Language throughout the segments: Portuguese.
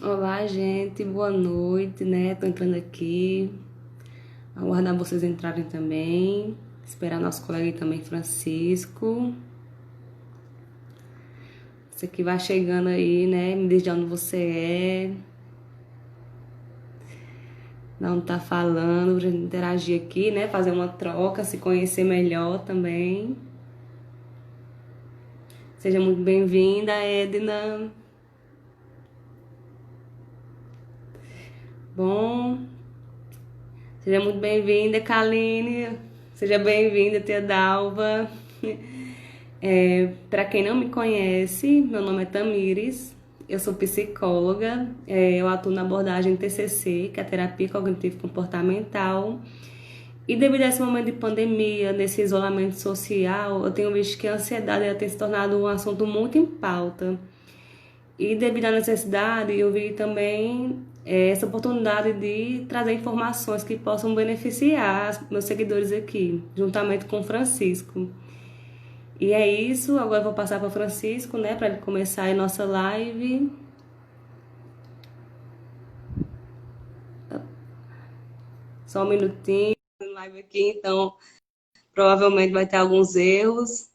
Olá, gente, boa noite, né? Tô entrando aqui, aguardar vocês entrarem também, esperar nosso colega aí também, Francisco. Você que vai chegando aí, né? Me diz de onde você é, não tá falando, pra gente interagir aqui, né? Fazer uma troca, se conhecer melhor também. Seja muito bem-vinda, Edna. Bom, seja muito bem-vinda, Kaline. Seja bem-vinda, tia Dalva. Para quem não me conhece, meu nome é Tamires, eu sou psicóloga, eu atuo na abordagem TCC, que é a terapia cognitivo-comportamental. E devido a esse momento de pandemia, nesse isolamento social, eu tenho visto que a ansiedade ela tem se tornado um assunto muito em pauta. E devido à necessidade, eu vi também essa oportunidade de trazer informações que possam beneficiar meus seguidores aqui, juntamente com o Francisco. E é isso, agora eu vou passar para o Francisco, né, para ele começar a nossa live. Só um minutinho, live aqui, então provavelmente vai ter alguns erros.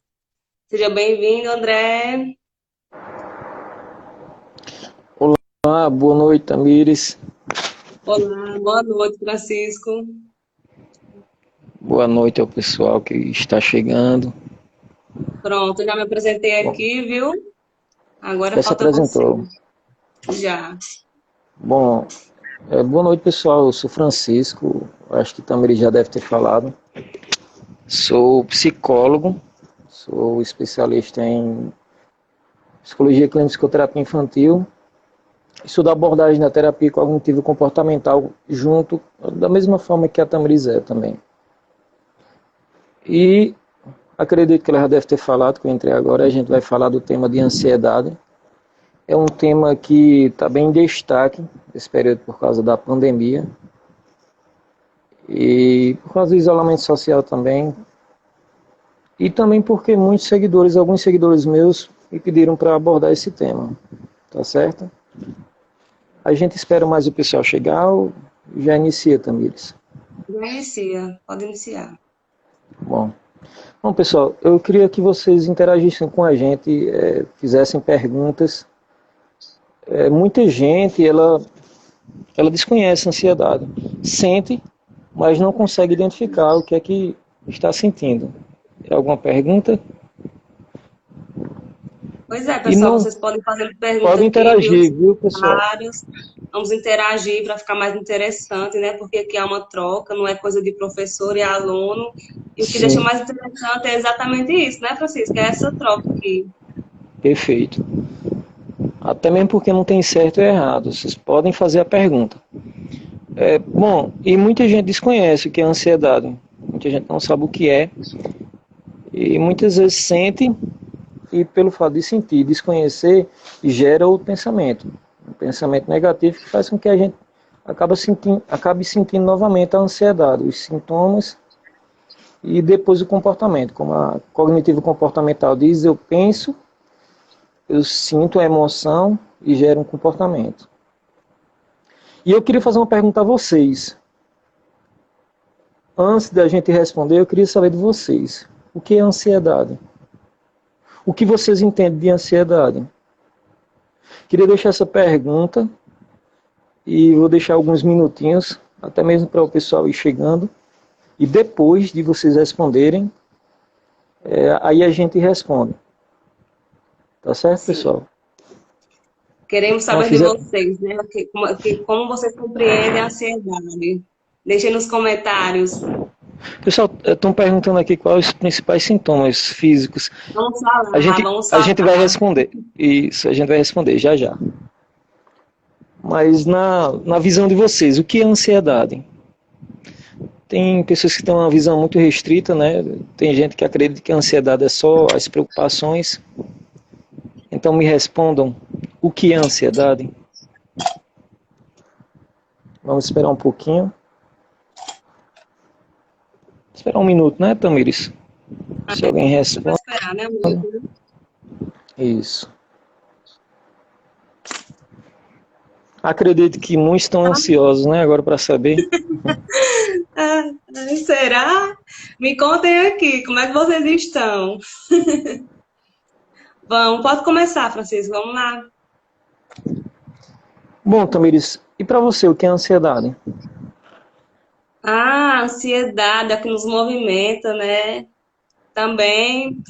Seja bem-vindo, André. Olá, boa noite, Tamires. Olá, boa noite, Francisco. Boa noite ao pessoal que está chegando. Pronto, já me apresentei Bom, aqui, viu? Agora já se falta você. apresentou. Já. Bom, boa noite, pessoal. Eu sou Francisco, acho que Tamires já deve ter falado. Sou psicólogo, sou especialista em psicologia clínica e psicoterapia infantil. Estudo a abordagem da terapia cognitivo-comportamental junto, da mesma forma que a Tamires é também. E acredito que ela já deve ter falado, que eu entrei agora, a gente vai falar do tema de ansiedade. É um tema que está bem em destaque nesse período por causa da pandemia e por causa do isolamento social também. E também porque muitos seguidores, alguns seguidores meus, me pediram para abordar esse tema. Tá certo? A gente espera mais o pessoal chegar ou já inicia, Tamires? Já inicia, pode iniciar. Bom, bom, pessoal, eu queria que vocês interagissem com a gente, fizessem perguntas. Muita gente, ela desconhece a ansiedade, sente, mas não consegue identificar o que é que está sentindo. Tem alguma pergunta? Pois é, E pessoal, não vocês podem fazer pergunta pode aqui, viu, nos interagir, viu, pessoal? comentários. Vamos interagir para ficar mais interessante, né? Porque aqui é uma troca, não é coisa de professor e aluno. E o que deixa Sim, mais interessante é exatamente isso, né, Francisco? É essa troca aqui. perfeito. Até mesmo porque não tem certo e errado. Vocês podem fazer a pergunta. Bom, e muita gente desconhece o que é ansiedade. Muita gente não sabe o que é. E muitas vezes sente, e pelo fato de sentir, desconhecer, gera o pensamento. Um pensamento negativo que faz com que a gente acabe sentindo novamente a ansiedade, os sintomas e depois o comportamento. Como a cognitivo comportamental diz, eu penso, eu sinto a emoção e gero um comportamento. E eu queria fazer uma pergunta a vocês. Antes da gente responder, eu queria saber de vocês. O que é ansiedade? O que vocês entendem de ansiedade? Queria deixar essa pergunta e vou deixar alguns minutinhos, até mesmo para o pessoal ir chegando. E depois de vocês responderem, aí a gente responde. Tá certo, Sim. pessoal? Queremos Não saber de fizer... vocês, né? Como vocês compreendem a ansiedade. Deixem nos comentários. Pessoal, estão perguntando aqui quais os principais sintomas físicos. Vamos A falar, gente, vamos a gente vai falar. responder. Isso, a gente vai responder já já. Mas na visão de vocês, o que é ansiedade? Tem pessoas que têm uma visão muito restrita, né? Tem gente que acredita que a ansiedade é só as preocupações. Então me respondam, o que é ansiedade? Vamos esperar um pouquinho. Esperar um minuto, né, Tamires? Se alguém Para responde. esperar, né, muito? Isso. Acredito que muitos estão ansiosos, né, agora para saber. Ah, será? Me contem aqui, como é que vocês estão? Vamos, pode começar, Francisco, vamos lá. Bom, Tamires, e para você, o que é ansiedade? Ah, a ansiedade é o que nos movimenta, né? Também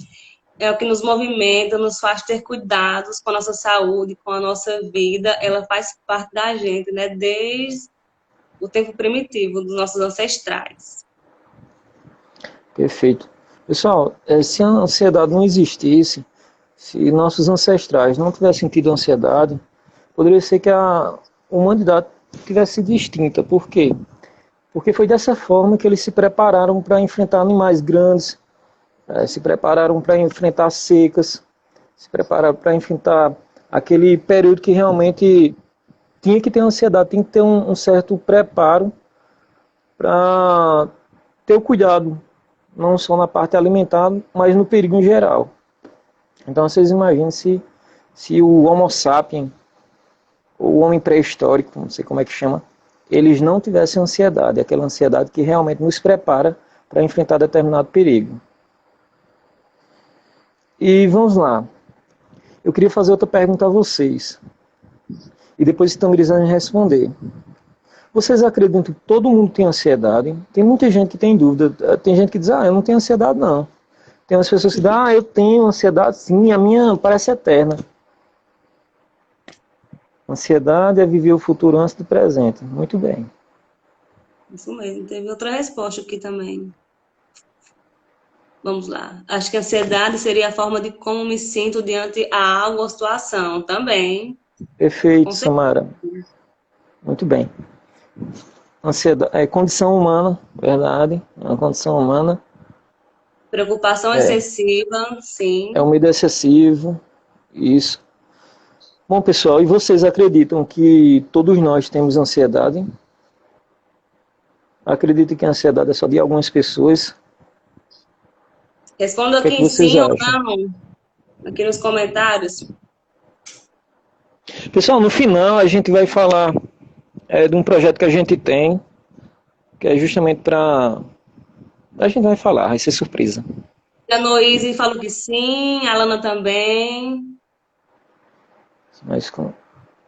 é o que nos movimenta, nos faz ter cuidados com a nossa saúde, com a nossa vida. Ela faz parte da gente, né? Desde o tempo primitivo dos nossos ancestrais. Perfeito. Pessoal, se a ansiedade não existisse, se nossos ancestrais não tivessem tido ansiedade, poderia ser que a humanidade tivesse sido extinta. Por quê? Porque foi dessa forma que eles se prepararam para enfrentar animais grandes, se prepararam para enfrentar secas, se prepararam para enfrentar aquele período que realmente tinha que ter ansiedade, tinha que ter um certo preparo para ter o cuidado, não só na parte alimentar, mas no perigo em geral. Então vocês imaginem se o Homo sapiens, ou o homem pré-histórico, não sei como é que chama, eles não tivessem ansiedade, aquela ansiedade que realmente nos prepara para enfrentar determinado perigo. E vamos lá. Eu queria fazer outra pergunta a vocês. E depois estão me responder. Vocês acreditam que todo mundo tem ansiedade? Tem muita gente que tem dúvida. Tem gente que diz, eu não tenho ansiedade não. Tem umas pessoas que dizem, eu tenho ansiedade sim, a minha parece eterna. Ansiedade é viver o futuro antes do presente. Muito bem. Isso mesmo, teve outra resposta aqui também. Vamos lá. Acho que a ansiedade seria a forma de como me sinto diante a algo ou situação. Também. Com Perfeito, certeza. Samara. Muito bem. Ansiedade é condição humana, verdade. É uma condição humana. Preocupação É, excessiva, é sim. um medo excessivo. Isso. Bom, pessoal, e vocês acreditam que todos nós temos ansiedade? Acreditam que a ansiedade é só de algumas pessoas? Responda O que é aqui que em vocês sim ou acham? não, aqui nos comentários. Pessoal, no final a gente vai falar de um projeto que a gente tem, que é justamente para... A gente vai falar, vai ser surpresa. A Noíse falou que sim, a Lana também. Mas com...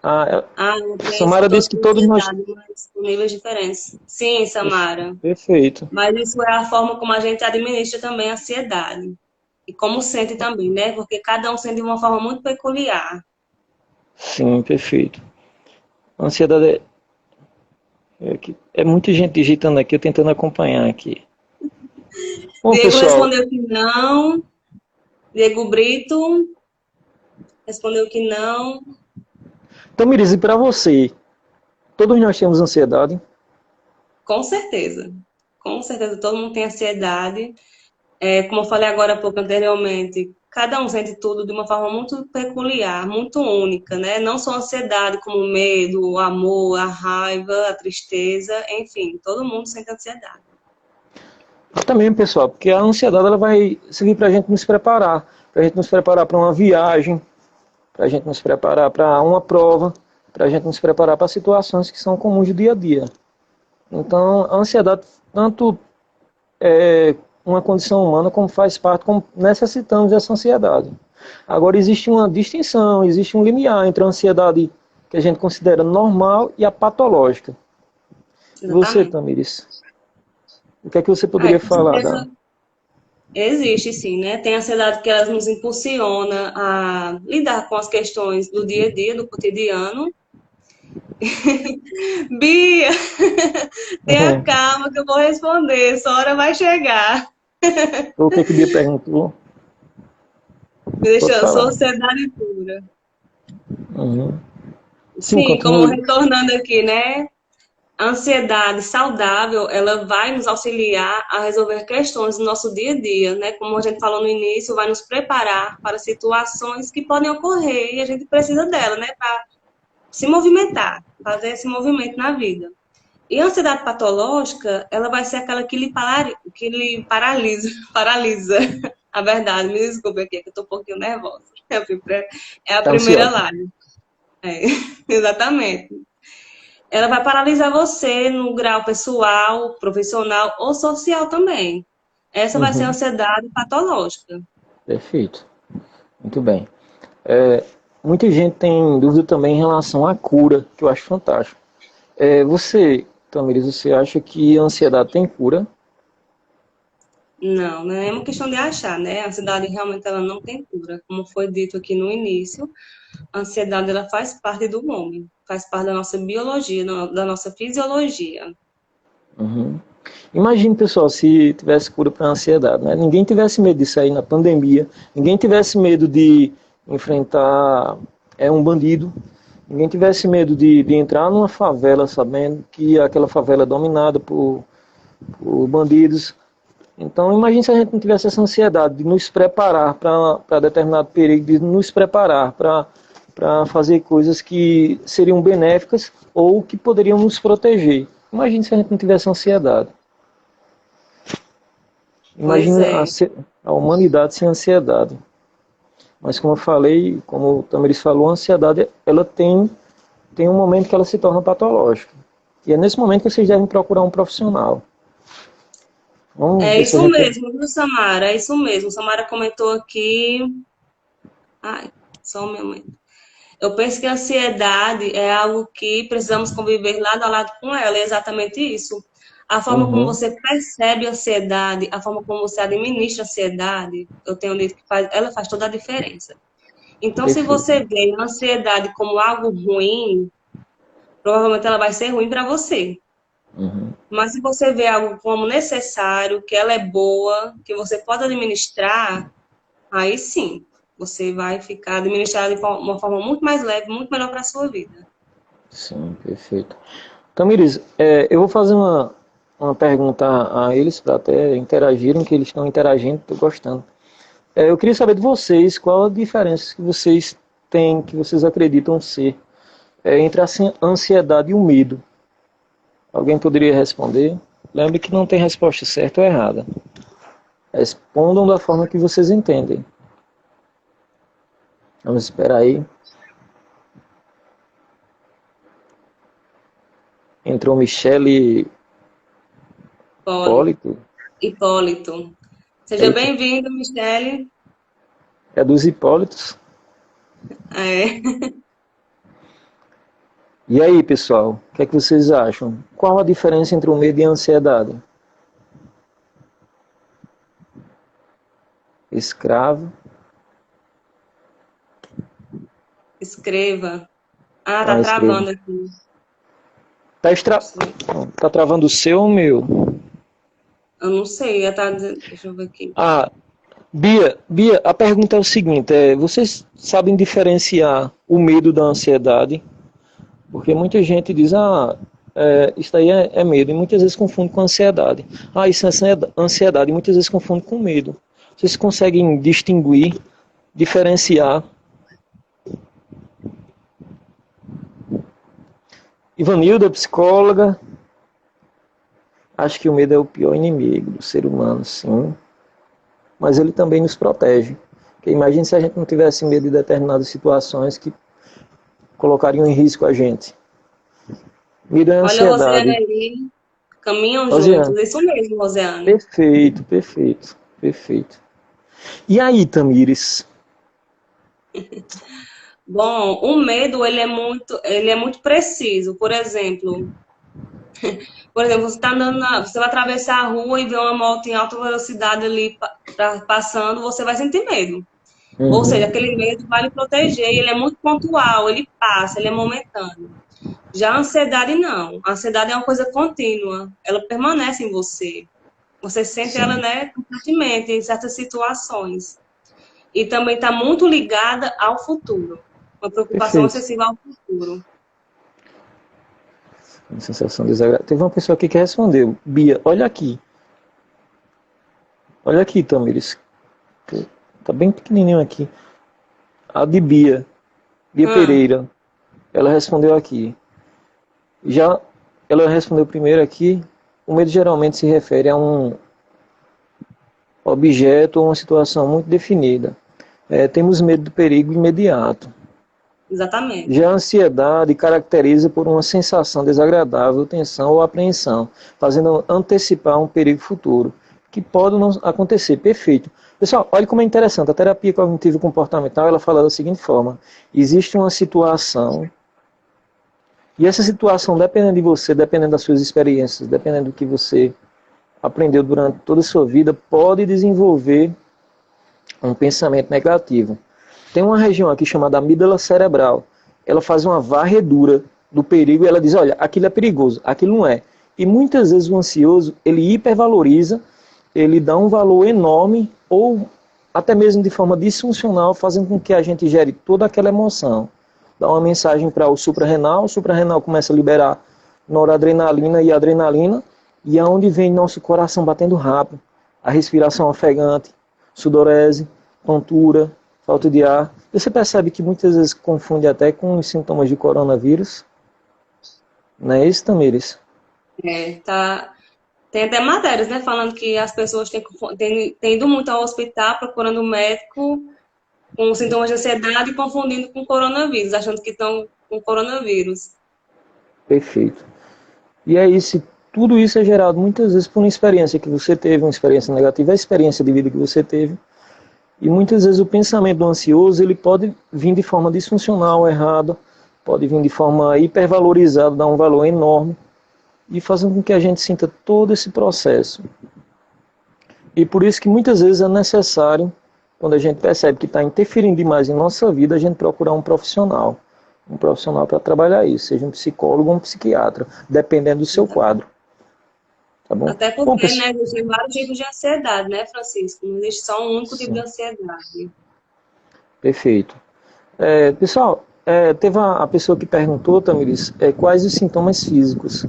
a Ah, eu tenho, são Samara todos disse que com todos nós... ansiedade, mas com níveis diferentes. Sim, Samara. Perfeito. Mas isso é a forma como a gente administra também a ansiedade. E como sente também, né? Porque cada um sente de uma forma muito peculiar. Sim, perfeito. A ansiedade é muita gente digitando aqui, eu tentando acompanhar aqui. Bom, Diego pessoal, respondeu que não. Diego Brito respondeu que não. então, Miris, e para você, todos nós temos ansiedade? Com certeza. Com certeza, todo mundo tem ansiedade. Como eu falei agora há pouco anteriormente, cada um sente tudo de uma forma muito peculiar, muito única, né? Não só a ansiedade, como o medo, o amor, a raiva, a tristeza, enfim, todo mundo sente ansiedade. Também, pessoal, porque a ansiedade ela vai servir para a gente nos preparar, para a gente nos preparar para uma viagem, para a gente nos preparar para uma prova, para a gente nos preparar para situações que são comuns do dia a dia. Então, a ansiedade tanto é uma condição humana como faz parte, como necessitamos dessa ansiedade. Agora, existe uma distinção, existe um limiar entre a ansiedade que a gente considera normal e a patológica. E você, Exatamente. Tamires, o que é que você poderia Com falar da... certeza existe, sim, né? Tem a ansiedade que ela nos impulsiona a lidar com as questões do dia a dia, do cotidiano. Bia, tenha calma que eu vou responder, sua hora vai chegar. O que é que Bia perguntou? Me Pode deixa, sou falar. ansiedade pura. Uhum. Sim, Sim, como continue. retornando aqui, né? A ansiedade saudável, ela vai nos auxiliar a resolver questões do nosso dia a dia, né? Como a gente falou no início, vai nos preparar para situações que podem ocorrer e a gente precisa dela, né? Para se movimentar, fazer esse movimento na vida. E a ansiedade patológica, ela vai ser aquela que lhe paralisa, paralisa. A verdade, me desculpe aqui, que eu estou um pouquinho nervosa. É a Está primeira ansiosa. live. É, exatamente. ela vai paralisar você no grau pessoal, profissional ou social também. Essa vai ser a Uhum, ansiedade patológica. perfeito. Muito bem. É, muita gente tem dúvida também em relação à cura, que eu acho fantástico. Você, Tamires, você acha que a ansiedade tem cura? Não, não é uma questão de achar, né? A ansiedade realmente ela não tem cura. Como foi dito aqui no início, a ansiedade ela faz parte do homem, faz parte da nossa biologia, da nossa fisiologia. Uhum. Imagine, pessoal, se tivesse cura para a ansiedade, né? Ninguém tivesse medo de sair na pandemia, ninguém tivesse medo de enfrentar um bandido, ninguém tivesse medo de entrar numa favela sabendo que aquela favela é dominada por bandidos. Então, imagine se a gente não tivesse essa ansiedade de nos preparar para determinado perigo, de nos preparar para fazer coisas que seriam benéficas ou que poderiam nos proteger. Imagine se a gente não tivesse ansiedade. Pois Imagina é. a humanidade sem ansiedade. Mas como eu falei, como o Tamiris falou, a ansiedade ela tem um momento que ela se torna patológica. E é nesse momento que vocês devem procurar um profissional. Vamos É ver se a isso gente... mesmo, viu, Samara? É isso mesmo. Samara comentou aqui. Ai, só um momento. Eu penso que a ansiedade é algo que precisamos conviver lado a lado com ela, é exatamente isso. A forma como Uhum, você percebe a ansiedade, a forma como você administra a ansiedade, eu tenho dito que ela faz toda a diferença. Então, se perfeito. você vê a ansiedade como algo ruim, provavelmente ela vai ser ruim para você. Uhum. Mas se você vê algo como necessário, que ela é boa, que você pode administrar, aí sim, você vai ficar administrado de uma forma muito mais leve, muito melhor para a sua vida. Sim, perfeito. Tamires, eu vou fazer uma pergunta a eles para até interagirem, que eles estão interagindo, estou gostando. Eu queria saber de vocês qual a diferença que vocês têm, que vocês acreditam ser entre a ansiedade e o medo. Alguém poderia responder? Lembre que não tem resposta certa ou errada. Respondam da forma que vocês entendem. Vamos esperar aí. Entrou Michele Hipólito. Hipólito. Hipólito. Seja Eita, bem-vindo, Michele. é dos Hipólitos. É. E aí, pessoal, o que é que vocês acham? Qual a diferença entre o medo e a ansiedade? Escravo. Escreva. Ah, tá Ah, escreva. travando aqui. Tá travando o seu ou o meu? Eu não sei, ela tá dizendo. Deixa eu ver aqui. Ah, Bia, a pergunta é o seguinte: vocês sabem diferenciar o medo da ansiedade? Porque muita gente diz, isso aí é medo, e muitas vezes confunde com ansiedade. Ah, isso é ansiedade, e muitas vezes confunde com medo. Vocês conseguem distinguir, diferenciar? Ivanilda, psicóloga, acho que o medo é o pior inimigo do ser humano, sim. Mas ele também nos protege. Porque imagine se a gente não tivesse medo de determinadas situações que colocariam em risco a gente. Medo é Olha, Rosiane ansiedade. aí. Caminham juntos. Rosiane, Isso mesmo, Rosiane. perfeito, perfeito, perfeito. E aí, Tamires? Bom, o medo, ele é muito preciso. Por exemplo, você tá andando você vai atravessar a rua e vê uma moto em alta velocidade ali passando, você vai sentir medo. Ou seja, Uhum, aquele medo vai lhe proteger, e ele é muito pontual, ele passa, ele é momentâneo. Já a ansiedade não. A ansiedade é uma coisa contínua, ela permanece em você. Você sente ela, sim, né, constantemente em certas situações. E também está muito ligada ao futuro. Uma preocupação perfeito. excessiva ao futuro. Uma sensação desagradável. Teve uma pessoa aqui que respondeu. Bia, olha aqui. Olha aqui, Tamires. Tá bem pequenininho aqui. A de Bia. Bia Ah, Pereira. Ela respondeu aqui. Já ela respondeu primeiro aqui. O medo geralmente se refere a um objeto ou uma situação muito definida. Temos medo do perigo imediato. Exatamente. Já a ansiedade caracteriza por uma sensação desagradável, tensão ou apreensão, fazendo antecipar um perigo futuro, que pode não acontecer. Perfeito. Pessoal, olha como é interessante. A terapia cognitivo comportamental, ela fala da seguinte forma: existe uma situação, e essa situação, dependendo de você, dependendo das suas experiências, dependendo do que você aprendeu durante toda a sua vida, pode desenvolver um pensamento negativo. Tem uma região aqui chamada amígdala cerebral. Ela faz uma varredura do perigo e ela diz, olha, aquilo é perigoso, aquilo não é. E muitas vezes o ansioso, ele hipervaloriza, ele dá um valor enorme ou até mesmo de forma disfuncional, fazendo com que a gente gere toda aquela emoção. Dá uma mensagem para o suprarrenal começa a liberar noradrenalina e adrenalina, e é onde vem nosso coração batendo rápido, a respiração ofegante, sudorese, tontura, falta de ar. Você percebe que muitas vezes confunde até com os sintomas de coronavírus? Não é isso, Tamires? Tá. Tem até matérias, né, falando que as pessoas têm ido muito ao hospital procurando um médico com sintomas de ansiedade e confundindo com coronavírus, achando que estão com coronavírus. Perfeito. E é isso, tudo isso é gerado muitas vezes por uma experiência que você teve, uma experiência negativa, a experiência de vida que você teve. E muitas vezes o pensamento do ansioso, ele pode vir de forma disfuncional, errada, pode vir de forma hipervalorizada, dar um valor enorme, e fazendo com que a gente sinta todo esse processo. E por isso que muitas vezes é necessário, quando a gente percebe que está interferindo demais em nossa vida, a gente procurar um profissional para trabalhar isso, seja um psicólogo ou um psiquiatra, dependendo do seu quadro. Tá bom? Até Bom, porque, né, existem vários tipos de ansiedade, né, Francisco? Não existe só um único tipo de ansiedade. Perfeito. Pessoal, teve a pessoa que perguntou, Tamiris, quais os sintomas físicos?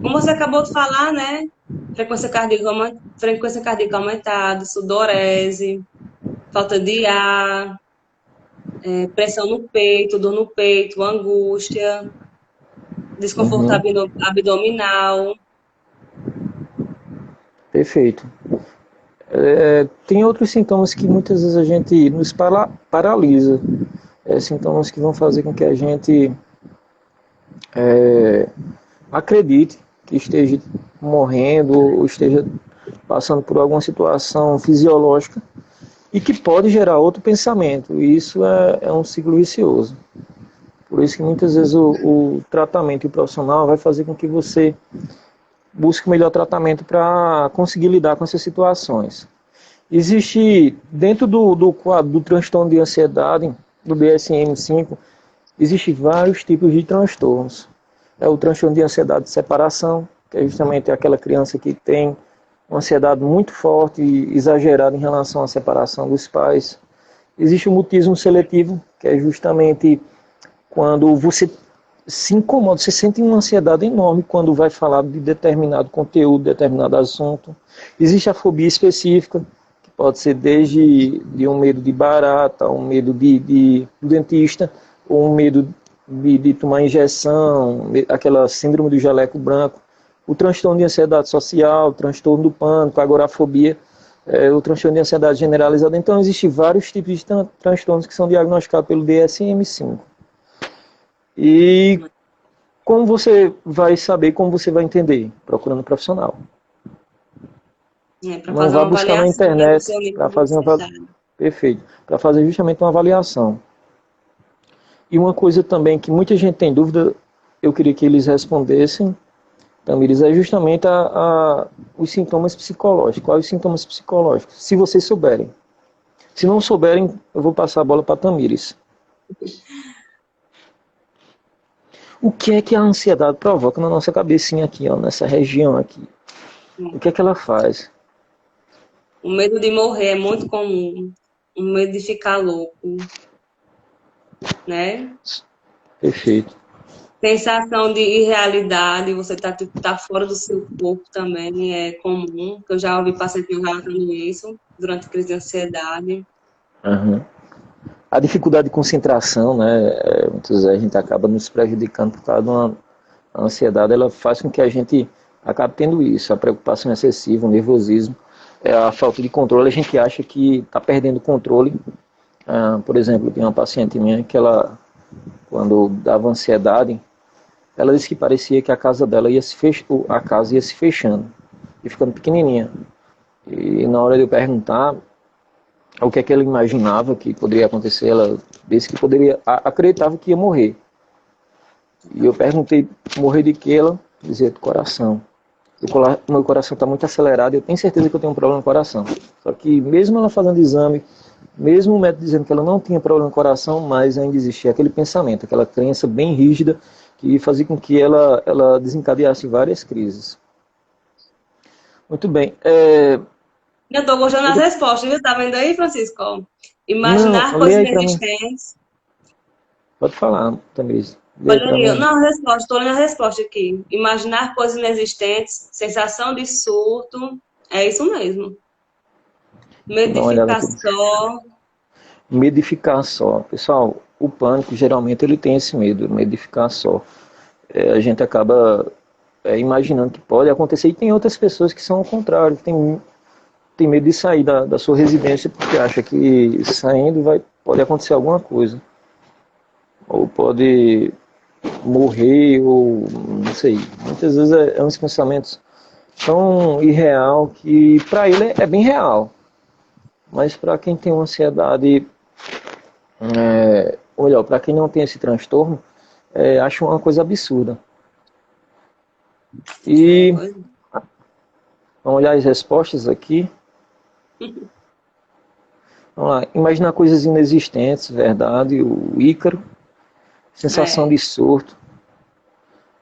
Como você acabou de falar, né? Frequência cardíaca aumentada, sudorese, falta de ar, pressão no peito, dor no peito, angústia, desconforto abdominal. Perfeito. Tem outros sintomas que muitas vezes a gente nos paralisa. Sintomas que vão fazer com que a gente acredite que esteja morrendo ou esteja passando por alguma situação fisiológica e que pode gerar outro pensamento. E isso é um ciclo vicioso. Por isso que muitas vezes o tratamento e o profissional vai fazer com que você busque o melhor tratamento para conseguir lidar com essas situações. Existe, dentro do quadro do transtorno de ansiedade, do DSM-5, existem vários tipos de transtornos. É o transtorno de ansiedade de separação, que é justamente aquela criança que tem uma ansiedade muito forte e exagerada em relação à separação dos pais. Existe o mutismo seletivo, que é justamente quando você se incomoda, você sente uma ansiedade enorme quando vai falar de determinado conteúdo, determinado assunto. Existe a fobia específica, que pode ser desde um medo de barata, um medo do dentista, ou um medo de tomar injeção, aquela síndrome do jaleco branco. O transtorno de ansiedade social, o transtorno do pânico, a agorafobia, o transtorno de ansiedade generalizada. Então, existem vários tipos de transtornos que são diagnosticados pelo DSM-5. E como você vai saber, como você vai entender? Procurando um profissional. Não vá buscar na internet para fazer uma perfeito, para fazer justamente uma avaliação. E uma coisa também que muita gente tem dúvida, eu queria que eles respondessem, Tamires, é justamente os sintomas psicológicos. Quais os sintomas psicológicos? Se vocês souberem. Se não souberem, eu vou passar a bola para Tamires. O que é que a ansiedade provoca na nossa cabecinha aqui, ó, nessa região aqui? O que é que ela faz? O medo de morrer é muito comum. O medo de ficar louco. Né? Perfeito. Sensação de irrealidade, você tá fora do seu corpo também, é comum. Eu já ouvi pacientes relatando isso durante a crise de ansiedade. Uhum. A dificuldade de concentração, né? Muitas vezes a gente acaba nos prejudicando por causa de uma ansiedade, ela faz com que a gente acabe tendo isso, a preocupação excessiva, o nervosismo, a falta de controle. A gente acha que está perdendo o controle Por exemplo, tem uma paciente minha que ela, quando dava ansiedade, ela disse que parecia que a casa dela ia se a casa ia se fechando e ficando pequenininha. E na hora de eu perguntar o que é que ela imaginava que poderia acontecer, ela disse que acreditava que ia morrer. E eu perguntei, morrer de que? Ela dizia do coração. O meu coração está muito acelerado e eu tenho certeza que eu tenho um problema no coração. Só que mesmo ela fazendo exame, mesmo o médico dizendo que ela não tinha problema no coração, mas ainda existia aquele pensamento, aquela crença bem rígida que fazia com que ela desencadeasse várias crises. Muito bem. Eu tô gostando das respostas, viu? Tá vendo aí, Francisco? Não, Imaginar lê coisas aí para mim. inexistentes. Pode falar, Tamires. Lê aí Olha para aí, mim. não, a resposta, tô lendo a resposta aqui. Imaginar coisas inexistentes, sensação de surto. É isso mesmo. Vou Medo dar de uma olhada ficar aqui. só. Medo de ficar só. Pessoal, o pânico geralmente ele tem esse medo de ficar só. A gente acaba imaginando que pode acontecer. E tem outras pessoas que são ao contrário, que tem medo de sair da sua residência porque acha que saindo pode acontecer alguma coisa. Ou pode morrer, ou não sei. Muitas vezes é uns pensamentos tão irreal que para ele é bem real. Mas para quem tem uma ansiedade, ou melhor, para quem não tem esse transtorno, acho uma coisa absurda. É, E pois. vamos olhar as respostas aqui. Vamos lá. Imaginar coisas inexistentes, verdade. O Ícaro. Sensação É, de surto.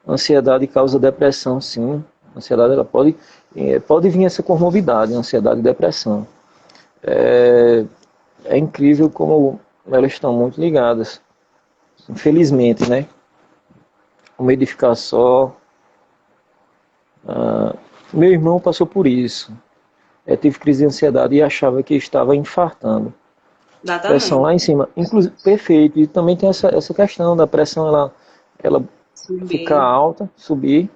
Ansiedade causa depressão, sim. Ansiedade ela pode vir essa comorbidade, ansiedade e depressão. É incrível como elas estão muito ligadas. Infelizmente, né? O medo de ficar só. Meu irmão passou por isso. Tive crise de ansiedade e achava que estava infartando. Pressão lá exatamente. em cima, inclusive, perfeito. E também tem essa questão da pressão, ela ficar Subir. alta, subir,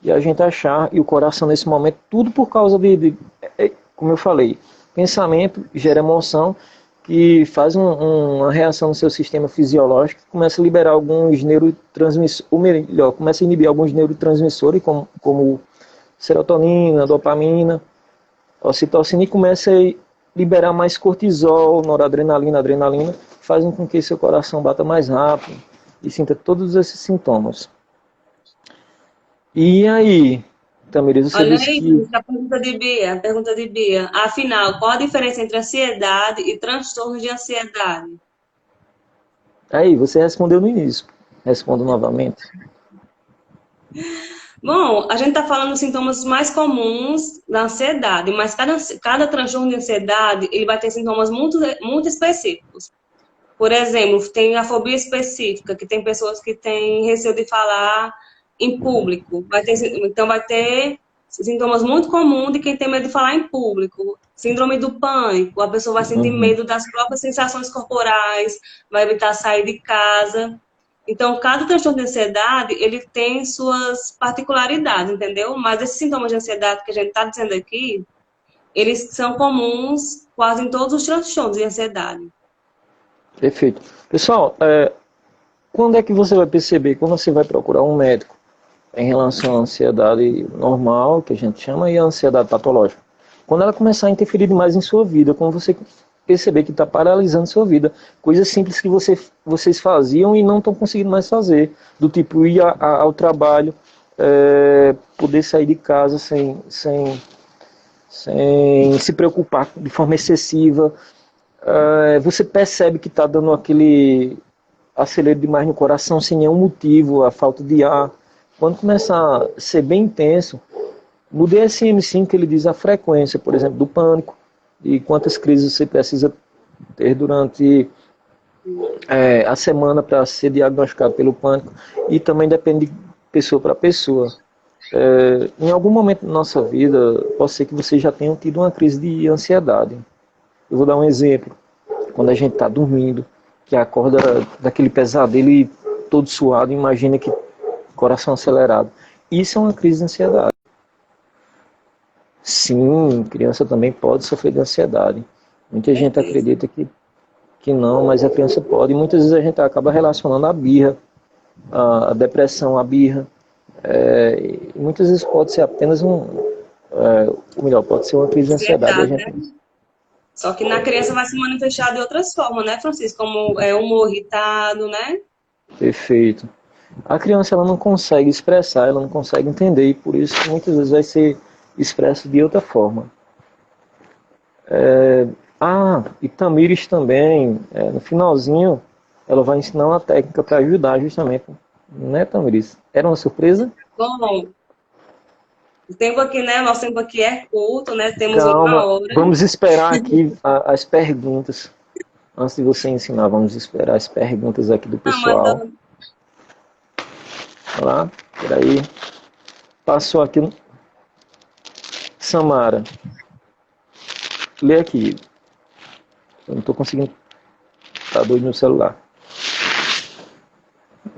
e a gente achar, e o coração nesse momento, tudo por causa como eu falei, pensamento gera emoção, que faz uma reação no seu sistema fisiológico, que começa a liberar alguns neurotransmissores, ou melhor, começa a inibir alguns neurotransmissores, como serotonina, dopamina, ocitocina, e começa a liberar mais cortisol, noradrenalina, adrenalina, fazem com que seu coração bata mais rápido e sinta todos esses sintomas. E aí, Tamires, você Olha disse aí, que... Francisco, a pergunta de Bia. Afinal, qual a diferença entre ansiedade e transtorno de ansiedade? Aí, você respondeu no início. Respondo novamente. Bom, a gente está falando dos sintomas mais comuns da ansiedade, mas cada transtorno de ansiedade ele vai ter sintomas muito específicos. Por exemplo, tem a fobia específica, que tem pessoas que têm receio de falar em público. Então, vai ter sintomas muito comuns de quem tem medo de falar em público. Síndrome do pânico, a pessoa vai sentir Uhum. medo das próprias sensações corporais, vai evitar sair de casa. Então, cada transtorno de ansiedade, ele tem suas particularidades, entendeu? Mas esses sintomas de ansiedade que a gente está dizendo aqui, eles são comuns quase em todos os transtornos de ansiedade. Perfeito. Pessoal, quando é que você vai perceber, quando você vai procurar um médico em relação à ansiedade normal, que a gente chama, e a ansiedade patológica? Quando ela começar a interferir demais em sua vida, quando você perceber que está paralisando sua vida, coisas simples que vocês faziam e não estão conseguindo mais fazer, do tipo ir ao trabalho, poder sair de casa sem se preocupar de forma excessiva, você percebe que está dando aquele acelero demais no coração sem nenhum motivo, a falta de ar. Quando começa a ser bem intenso, no DSM-5 ele diz a frequência, por exemplo, do pânico e quantas crises você precisa ter durante a semana para ser diagnosticado pelo pânico, e também depende de pessoa para pessoa. Em algum momento da nossa vida, pode ser que você já tenha tido uma crise de ansiedade. Eu vou dar um exemplo. Quando a gente está dormindo, que acorda daquele pesadelo e todo suado, imagina que coração acelerado. Isso é uma crise de ansiedade. Sim, criança também pode sofrer de ansiedade. Muita gente Certeza. acredita que não, mas a criança pode. E muitas vezes a gente acaba relacionando a birra, a depressão, a birra. E muitas vezes pode ser apenas ou melhor, pode ser uma crise de ansiedade. A Ansiedade, gente, né? Só que na criança vai se manifestar de outras formas, né, Francisco? Como humor irritado, né? perfeito. A criança ela não consegue expressar, ela não consegue entender, e por isso que muitas vezes vai ser expresso de outra forma. E Tamires também, no finalzinho, ela vai ensinar uma técnica para ajudar justamente, né, Tamires? Era uma surpresa? Bom, o tempo aqui, né? Nosso tempo aqui é curto, né? Temos uma Calma, hora. vamos esperar aqui as perguntas. Antes de você ensinar, vamos esperar as perguntas aqui do Não, mas pessoal. Olha lá, peraí. Passou aqui. Samara, lê aqui. Eu não estou conseguindo. Tá doido no celular.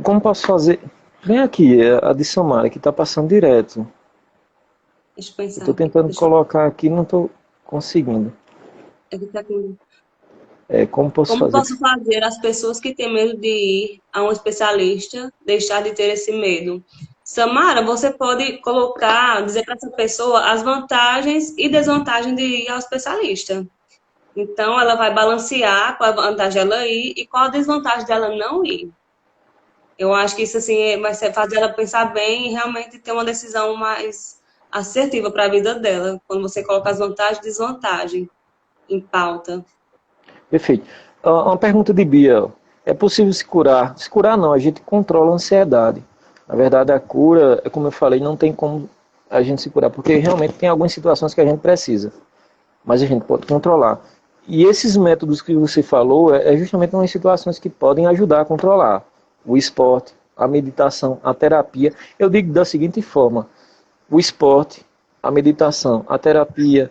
Como posso fazer? Vem aqui, a de Samara, que está passando direto. deixa eu Eu pensar estou aqui. tentando colocar aqui, não estou conseguindo. É que tá com- Como posso Como fazer? posso fazer as pessoas que têm medo de ir a um especialista deixar de ter esse medo? Samara, você pode colocar, dizer para essa pessoa as vantagens e desvantagens de ir ao especialista. Então, ela vai balancear qual a vantagem dela ir e qual a desvantagem dela não ir. Eu acho que isso assim fazer ela pensar bem e realmente ter uma decisão mais assertiva para a vida dela, quando você coloca as vantagens e desvantagens em pauta. Perfeito. Uma pergunta de Bia. É possível se curar? Se curar não, a gente controla a ansiedade. Na verdade, a cura, como eu falei, não tem como a gente se curar, porque realmente tem algumas situações que a gente precisa, mas a gente pode controlar. E esses métodos que você falou é justamente umas situações que podem ajudar a controlar. O esporte, a meditação, a terapia. Eu digo da seguinte forma: o esporte, a meditação, a terapia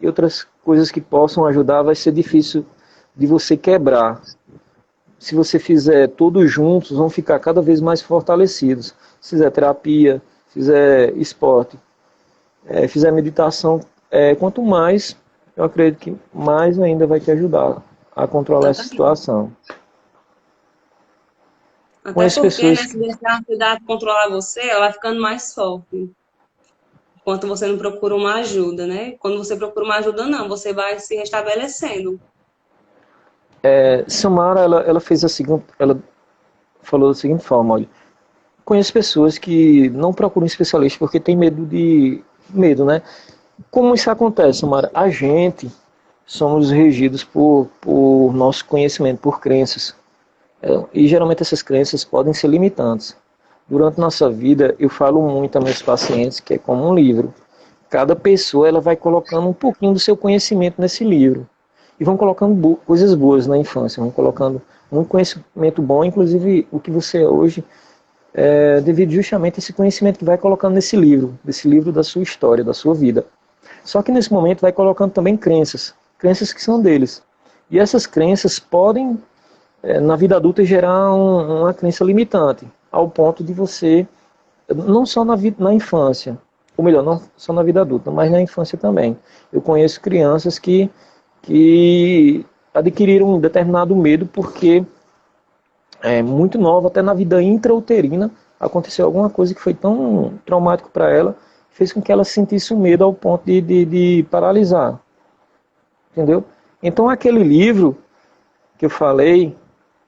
e outras coisas que possam ajudar, vai ser difícil de você quebrar. Se você fizer todos juntos, vão ficar cada vez mais fortalecidos. Se fizer terapia, fizer esporte, fizer meditação, quanto mais, eu acredito que mais ainda vai te ajudar a controlar essa Exatamente. situação. Até Conheço porque, pessoas né, se deixar a ansiedade controlar você, ela vai ficando mais forte. Enquanto você não procura uma ajuda, né? Quando você procura uma ajuda, não, você vai se restabelecendo. Samara, ela fez a seguinte, ela falou da seguinte forma: olha, conheço pessoas que não procuram especialista porque tem medo, né? Como isso acontece, Samara? A gente somos regidos por nosso conhecimento, por crenças. E geralmente essas crenças podem ser limitantes. Durante nossa vida, eu falo muito a meus pacientes que é como um livro. Cada pessoa ela vai colocando um pouquinho do seu conhecimento nesse livro. E vão colocando coisas boas na infância, vão colocando muito conhecimento bom, inclusive o que você é hoje, devido justamente a esse conhecimento que vai colocando nesse livro, desse livro da sua história, da sua vida. Só que nesse momento vai colocando também crenças que são deles. E essas crenças podem, na vida adulta, gerar uma crença limitante, ao ponto de você, não só na infância, ou melhor, não só na vida adulta, mas na infância também. Eu conheço crianças que adquiriram um determinado medo porque muito nova, até na vida intrauterina, aconteceu alguma coisa que foi tão traumático para ela, fez com que ela sentisse um medo ao ponto de paralisar. Entendeu? Então aquele livro que eu falei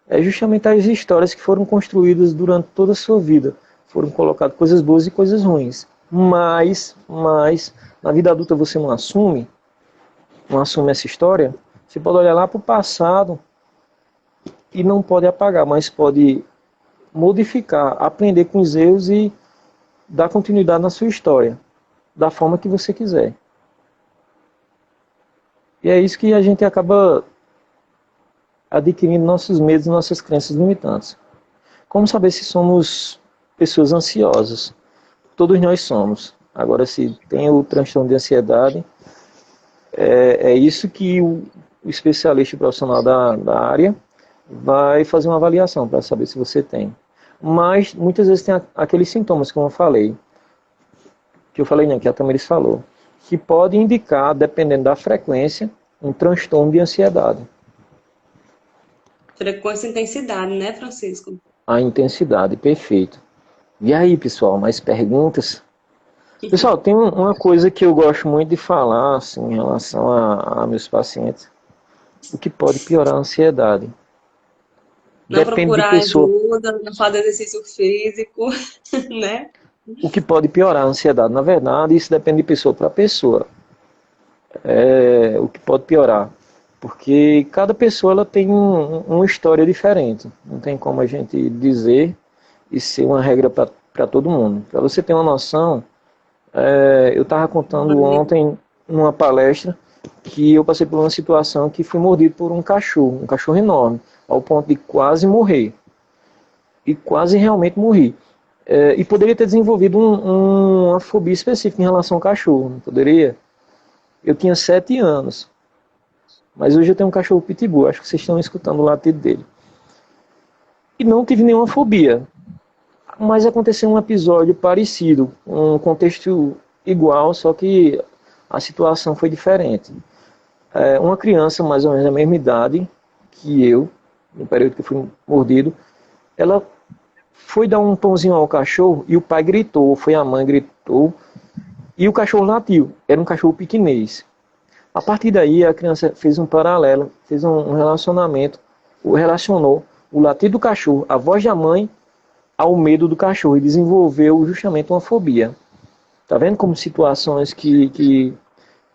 é justamente as histórias que foram construídas durante toda a sua vida. Foram colocadas coisas boas e coisas ruins. Mas na vida adulta você não assume essa história, você pode olhar lá para o passado e não pode apagar, mas pode modificar, aprender com os erros e dar continuidade na sua história, da forma que você quiser. E é isso que a gente acaba adquirindo nossos medos e nossas crenças limitantes. Como saber se somos pessoas ansiosas? Todos nós somos. Agora, se tem o transtorno de ansiedade, é isso que o especialista profissional da área vai fazer uma avaliação para saber se você tem. Mas muitas vezes tem aqueles sintomas, como eu falei, não, que a Tamiris falou, que pode indicar, dependendo da frequência, um transtorno de ansiedade. Frequência e intensidade, né, Francisco? A intensidade, perfeito. E aí, pessoal, mais perguntas? Pessoal, tem uma coisa que eu gosto muito de falar, assim, em relação a meus pacientes. O que pode piorar a ansiedade? Não Depende de procurar pessoa. ajuda, não fazer exercício físico, né? O que pode piorar a ansiedade? Na verdade, isso depende de pessoa para pessoa. O que pode piorar? Porque cada pessoa ela tem uma história diferente. Não tem como a gente dizer e ser uma regra para todo mundo. Para você ter uma noção, eu estava contando ontem numa palestra que eu passei por uma situação que fui mordido por um cachorro enorme, ao ponto de quase morrer. E quase realmente morri. E poderia ter desenvolvido uma fobia específica em relação ao cachorro, não poderia? Eu tinha 7 anos, mas hoje eu tenho um cachorro pitbull, acho que vocês estão escutando o latido dele. E não tive nenhuma fobia, mas aconteceu um episódio parecido, um contexto igual, só que a situação foi diferente. Uma criança mais ou menos da mesma idade que eu, no período que eu fui mordido, ela foi dar um pãozinho ao cachorro e o pai gritou, foi a mãe gritou, e o cachorro latiu. Era um cachorro piquinês. A partir daí, a criança fez um paralelo, fez um relacionamento, relacionou o latido do cachorro, a voz da mãe, ao medo do cachorro e desenvolveu justamente uma fobia. Tá vendo como situações que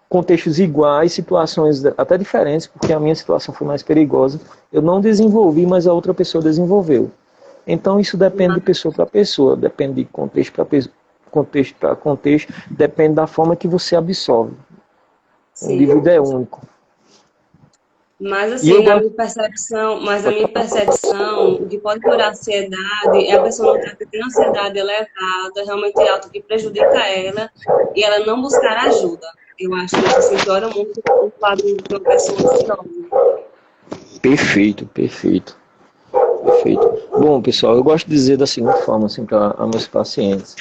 contextos iguais, situações até diferentes, porque a minha situação foi mais perigosa, eu não desenvolvi, mas a outra pessoa desenvolveu. Então isso depende de pessoa para pessoa, depende de contexto para contexto, depende da forma que você absorve. O Sim. indivíduo é único. Mas E assim, eu gosto. na minha percepção, o que pode piorar a ansiedade é a pessoa notar que tem ansiedade elevada, realmente alta, que prejudica ela, e ela não buscar ajuda. Eu acho que isso assim, piora muito o quadro de uma pessoa ansiosa. Perfeito, perfeito, perfeito. Bom, pessoal, eu gosto de dizer da seguinte forma assim, para meus pacientes.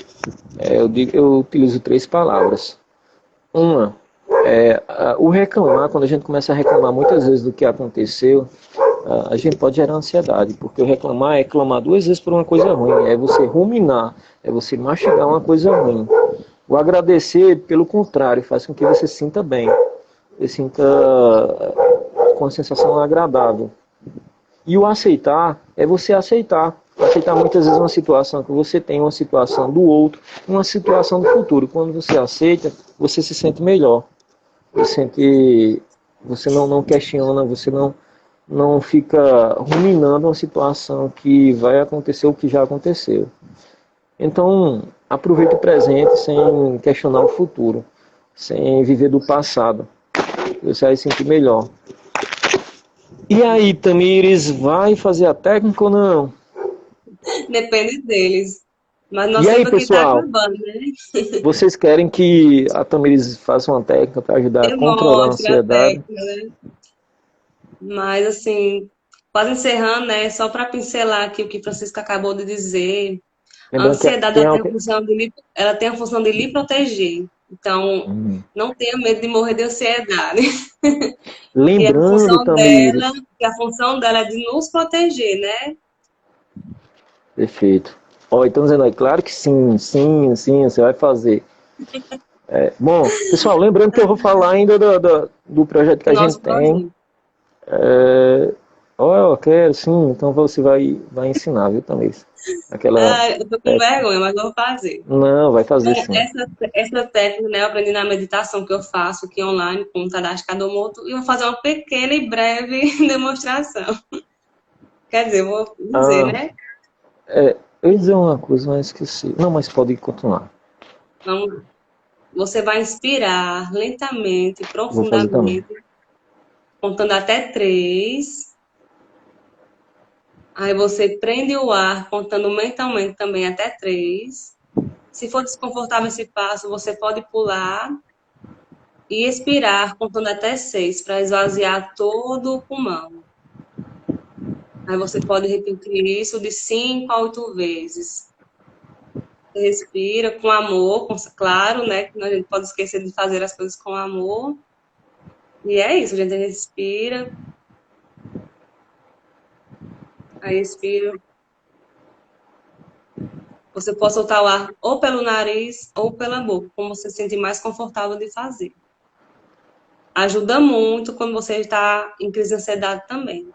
Eu utilizo 3 palavras. Uma o reclamar, quando a gente começa a reclamar muitas vezes do que aconteceu, a gente pode gerar ansiedade, porque o reclamar é clamar 2 vezes por uma coisa ruim, é você ruminar, é você mastigar uma coisa ruim. O agradecer, pelo contrário, faz com que você se sinta bem, você sinta com uma sensação agradável. E o aceitar é você aceitar. Aceitar muitas vezes uma situação que você tem, uma situação do outro, uma situação do futuro. Quando você aceita, você se sente melhor. Você sente, você não questiona, você não fica ruminando uma situação que vai acontecer ou que já aconteceu. Então, aproveite o presente sem questionar o futuro, sem viver do passado. Você vai se sentir melhor. E aí, Tamires, vai fazer a técnica ou não? Depende deles. Mas E nosso aí, tempo aqui está pessoal, acabando, né? vocês querem que a Tamires faça uma técnica para ajudar a Eu controlar a mostro a ansiedade? técnica, né? Mas, assim, quase encerrando, né? Só para pincelar aqui o que Francisco acabou de dizer. A Lembrando que ansiedade tem ela tem a algo. função ela tem a função de lhe proteger. Então, não tenha medo de morrer de ansiedade. Que Lembrando, Tamires. a função dela é de nos proteger, né? Perfeito. Ó, então dizendo aí, claro que sim, sim, sim, você vai fazer. Bom, pessoal, lembrando que eu vou falar ainda do projeto que O a gente nosso tem. projeto. Ó, eu quero, sim, então você vai ensinar, viu, Tamires? Aquela. Ah, eu tô com vergonha, mas vou fazer. Não, vai fazer Bom, sim. essa técnica, né, eu aprendi na meditação que eu faço aqui online com o Tadashi Kadomoto e vou fazer uma pequena e breve demonstração. Quer dizer, eu vou dizer, Ah, né? eu ia dizer uma coisa, mas esqueci. Não, mas pode continuar. Vamos lá. Você vai inspirar lentamente, Vou fazer também. profundamente, contando até 3. Aí você prende o ar, contando mentalmente também até 3. Se for desconfortável esse passo, você pode pular e expirar, contando até 6, para esvaziar todo o pulmão. Aí você pode repetir isso de 5 a 8 vezes. Você respira com amor, claro, né? Que a gente pode esquecer de fazer as coisas com amor. E é isso, a gente respira. Aí expira. Você pode soltar o ar ou pelo nariz ou pela boca, como você se sentir mais confortável de fazer. Ajuda muito quando você está em crise de ansiedade também.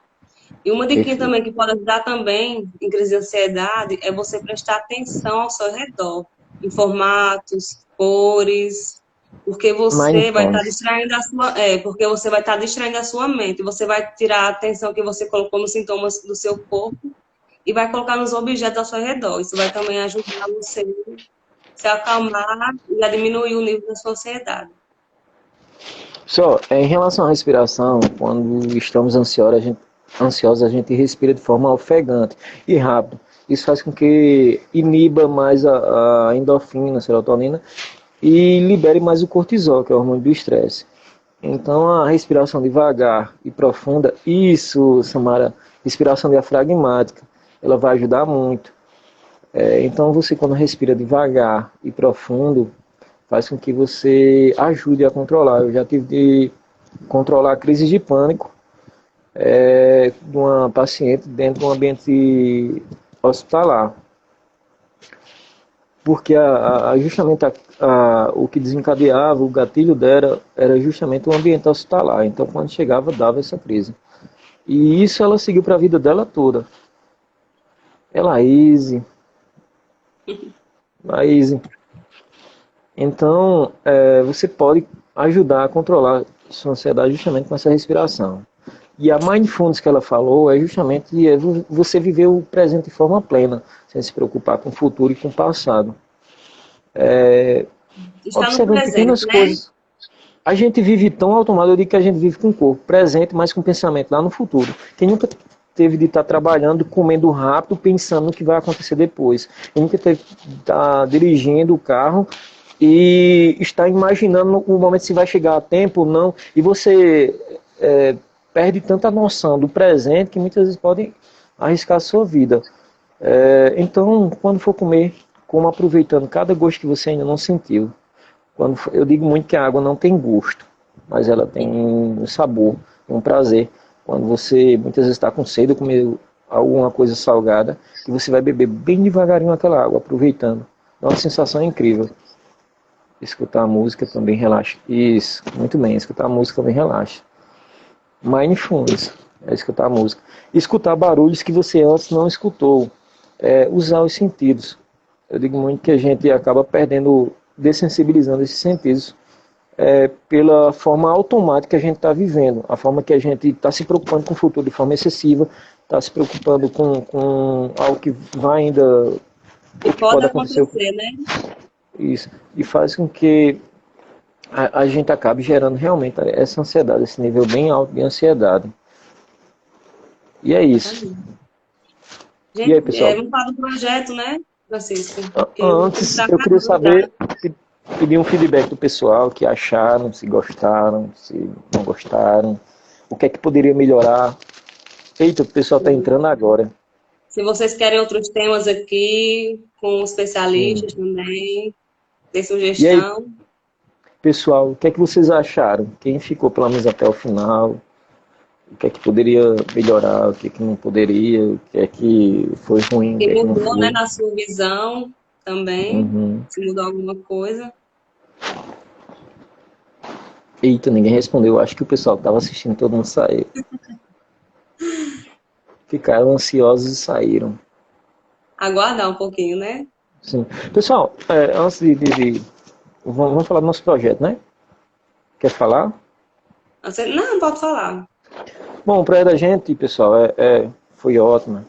E uma dica Perfeito. também que pode ajudar também em crise de ansiedade é você prestar atenção ao seu redor, em formatos, cores, porque você vai estar Mindfulness. distraindo a sua, porque você vai estar distraindo a sua mente, você vai tirar a atenção que você colocou nos sintomas do seu corpo e vai colocar nos objetos ao seu redor. Isso vai também ajudar você a se acalmar e a diminuir o nível da sua ansiedade. Só, em relação à respiração, quando estamos ansiosos, a gente respira de forma ofegante e rápido. Isso faz com que iniba mais a endorfina, a serotonina e libere mais o cortisol, que é o hormônio do estresse. Então, a respiração devagar e profunda, isso, Samara, respiração diafragmática, ela vai ajudar muito. Então, você quando respira devagar e profundo, faz com que você ajude a controlar. Eu já tive de controlar crises de pânico de uma paciente dentro de um ambiente hospitalar. Porque justamente o que desencadeava, o gatilho dela, era justamente o ambiente hospitalar. Então, quando chegava, dava essa crise. E isso ela seguiu para a vida dela toda. É Laís. Então, você pode ajudar a controlar sua ansiedade justamente com essa respiração. E a mindfulness que ela falou é justamente você viver o presente de forma plena, sem se preocupar com o futuro e com o passado. Está no Observando presente, pequenas né? coisas. A gente vive tão automático, eu digo que a gente vive com o corpo presente, mas com o pensamento lá no futuro. Quem nunca teve de estar trabalhando, comendo rápido, pensando no que vai acontecer depois. Quem nunca teve de estar dirigindo o carro e está imaginando o momento se vai chegar a tempo ou não. E você perde tanta noção do presente que muitas vezes pode arriscar a sua vida. Então, quando for comer, coma aproveitando cada gosto que você ainda não sentiu. Eu digo muito que a água não tem gosto, mas ela tem um sabor, um prazer. Quando você muitas vezes está com sede ou comer alguma coisa salgada, e você vai beber bem devagarinho aquela água, aproveitando. Dá uma sensação incrível. Escutar a música também relaxa. Isso, muito bem, escutar a música também relaxa. Mindfulness, é escutar a música. Escutar barulhos que você antes não escutou. Usar os sentidos. Eu digo muito que a gente acaba perdendo, dessensibilizando esses sentidos pela forma automática que a gente está vivendo, a forma que a gente está se preocupando com o futuro de forma excessiva, está se preocupando com algo que vai ainda, E ou que pode pode acontecer. acontecer, né? Isso, e faz com que a gente acabe gerando realmente essa ansiedade, esse nível bem alto de ansiedade. E é isso. Exatamente. E aí, Gente, pessoal? vamos falar do projeto, né, Francisco? Que o tempo Antes, está eu queria acabando já. saber, pedir um feedback do pessoal, o que acharam, se gostaram, se não gostaram, o que é que poderia melhorar. Eita, o pessoal está entrando agora. Se vocês querem outros temas aqui, com especialistas Sim. também, tem E aí, sugestão. pessoal, o que é que vocês acharam? Quem ficou pela mesa até o final? O que é que poderia melhorar? O que é que não poderia? O que é que foi ruim? O Que que é que não mudou, né, foi? na sua visão também, Uhum. se mudou alguma coisa. Eita, ninguém respondeu. Acho que o pessoal que estava assistindo, todo mundo saiu. Ficaram ansiosos e saíram. Aguardar um pouquinho, né? Sim. Pessoal, antes vamos falar do nosso projeto, né? Quer falar? Não, pode falar. Bom, o projeto da gente, pessoal, foi ótimo.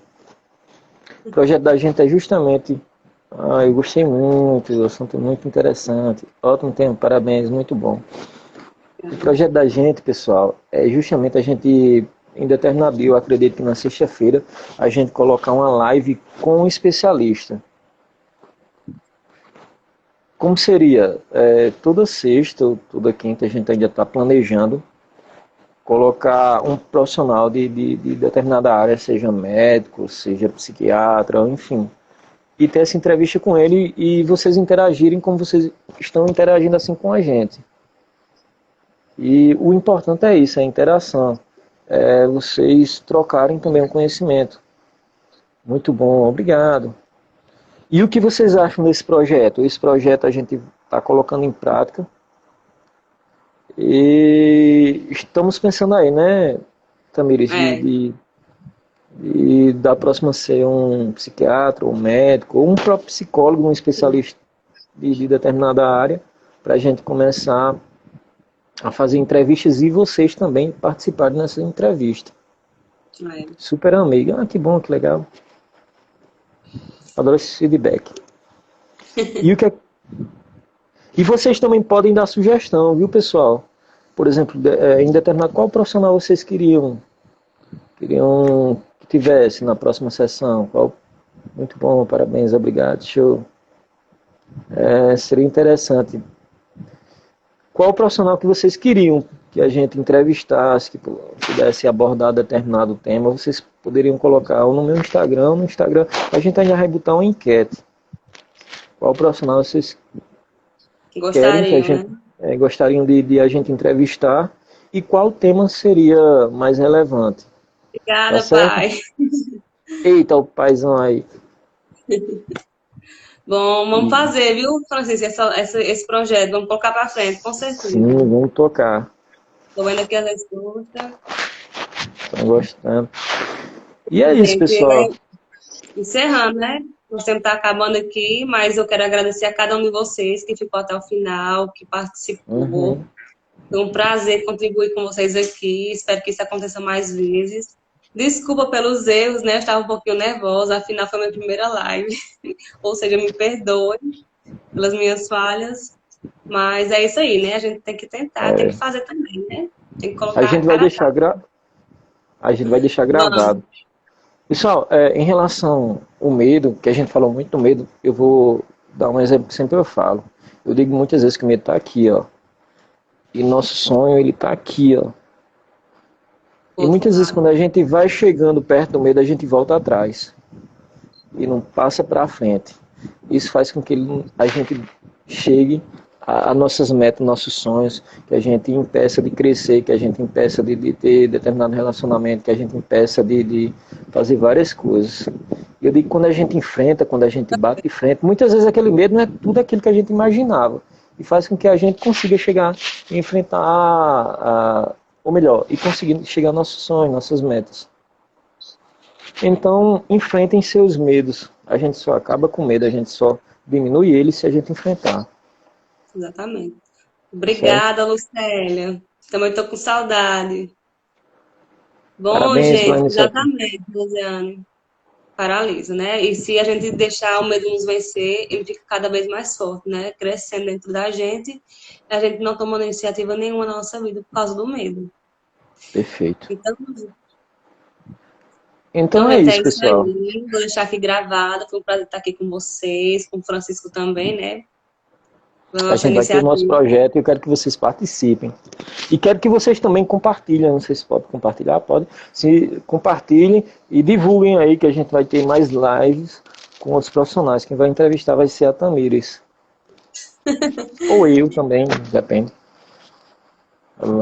O projeto da gente é justamente. Eu gostei muito, o assunto é muito interessante. Ótimo tempo, parabéns, muito bom. O projeto da gente, pessoal, é justamente a gente, em determinado dia, eu acredito que na sexta-feira, a gente colocar uma live com um especialista. Como seria? Toda sexta ou toda quinta a gente ainda está planejando colocar um profissional de determinada área, seja médico, seja psiquiatra, enfim, e ter essa entrevista com ele e vocês interagirem como vocês estão interagindo assim com a gente. E o importante é isso, é a interação, vocês trocarem também o conhecimento. Muito bom, obrigado. E o que vocês acham desse projeto? Esse projeto a gente está colocando em prática e estamos pensando aí, né, Tamires, É, de da próxima ser um psiquiatra, ou um médico, ou um próprio psicólogo, um especialista de determinada área, para a gente começar a fazer entrevistas e vocês também participarem nessa entrevista. é. Super amiga, que bom, que legal. Adoro esse feedback. E o que é... E vocês também podem dar sugestão, viu, pessoal? Por exemplo, em determinado qual profissional vocês queriam que tivesse na próxima sessão? Qual... Muito bom, parabéns, obrigado, show. Seria interessante. Qual profissional que vocês queriam que a gente entrevistasse, que pudesse abordar determinado tema? Vocês poderiam colocar ou no meu Instagram, ou no Instagram. A gente ainda vai botar uma enquete. Qual profissional vocês querem que a Gostariam, gente né? gostariam de a gente entrevistar e qual tema seria mais relevante, tá Obrigada, certo? pai. Eita, o paizão aí. Bom, vamos E, fazer, viu, Francisco, esse projeto. Vamos colocar para frente, com sim, certeza. vamos tocar. Estou vendo aqui as respostas. Estão gostando. E é A isso, gente pessoal. vai encerrando, né? Nosso tempo está acabando aqui, mas eu quero agradecer a cada um de vocês que ficou até o final, que participou. Uhum. Foi um prazer contribuir com vocês aqui. Espero que isso aconteça mais vezes. Desculpa pelos erros, né? Eu estava um pouquinho nervosa, afinal foi minha primeira live. Ou seja, me perdoe pelas minhas falhas. Mas é isso aí, né? A gente tem que tentar, tem que fazer também, né? Tem que A colocar a gente vai cara a deixar tapa. a gente vai deixar Vamos. gravado. Pessoal, em relação ao medo, que a gente falou muito do medo, eu vou dar um exemplo que sempre eu falo. Eu digo muitas vezes que o medo está aqui, ó. E nosso sonho, ele está aqui, ó. Do E outro muitas vezes lado. quando a gente vai chegando perto do medo, a gente volta atrás. E não passa para frente. Isso faz com que a gente chegue a nossas metas, nossos sonhos, que a gente impeça de crescer, que a gente impeça de ter determinado relacionamento, que a gente impeça de fazer várias coisas. E eu digo que quando a gente enfrenta, quando a gente bate de frente, muitas vezes aquele medo não é tudo aquilo que a gente imaginava. E faz com que a gente consiga chegar e enfrentar, ou melhor, e conseguir chegar aos nossos sonhos, nossas metas. Então, enfrentem seus medos. A gente só acaba com medo, a gente só diminui ele se a gente enfrentar, Exatamente. certo? Obrigada, Lucélia. Também estou com saudade. Bom, Parabéns pela gente, iniciativa. exatamente, Rosiane. Paralisa, né? E se a gente deixar o medo nos vencer, ele fica cada vez mais forte, né? Crescendo dentro da gente, e a gente não tomando iniciativa nenhuma na nossa vida por causa do medo. Perfeito. Então, Então então, é gente, é isso, isso pessoal. aí. Vou deixar aqui gravado. Foi um prazer estar aqui com vocês, com o Francisco também, né? Pela A nossa gente vai ter o nosso iniciativa. projeto e eu quero que vocês participem. E quero que vocês também compartilhem. Não sei se pode compartilhar, pode. Se compartilhem e divulguem aí que a gente vai ter mais lives com outros profissionais. Quem vai entrevistar vai ser a Tamires. Ou eu também, depende.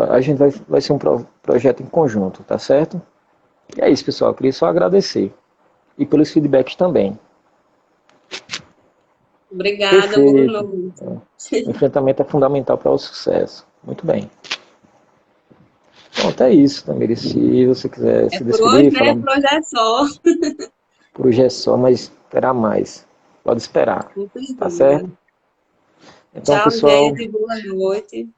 A gente vai ser um projeto em conjunto, tá certo? E é isso, pessoal. Eu queria só agradecer. E pelos feedbacks também. Obrigada, boa Perfeito. noite. O enfrentamento é fundamental para o sucesso. Muito bem. Pronto, é isso, Tamiri. Se você quiser É se por hoje, despedir, né? falar Por hoje é só. por hoje é só, mas terá mais. Pode esperar. Com Tá certeza. certo? Então, Tchau, pessoal, gente. Boa noite.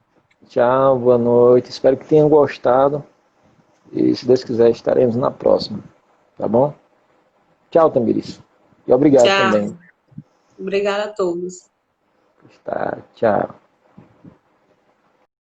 tchau, boa noite. Espero que tenham gostado. E se Deus quiser, estaremos na próxima. Tá bom? Tchau, Tamiris. E obrigado Tchau. também. Obrigada a todos. Tá, tchau.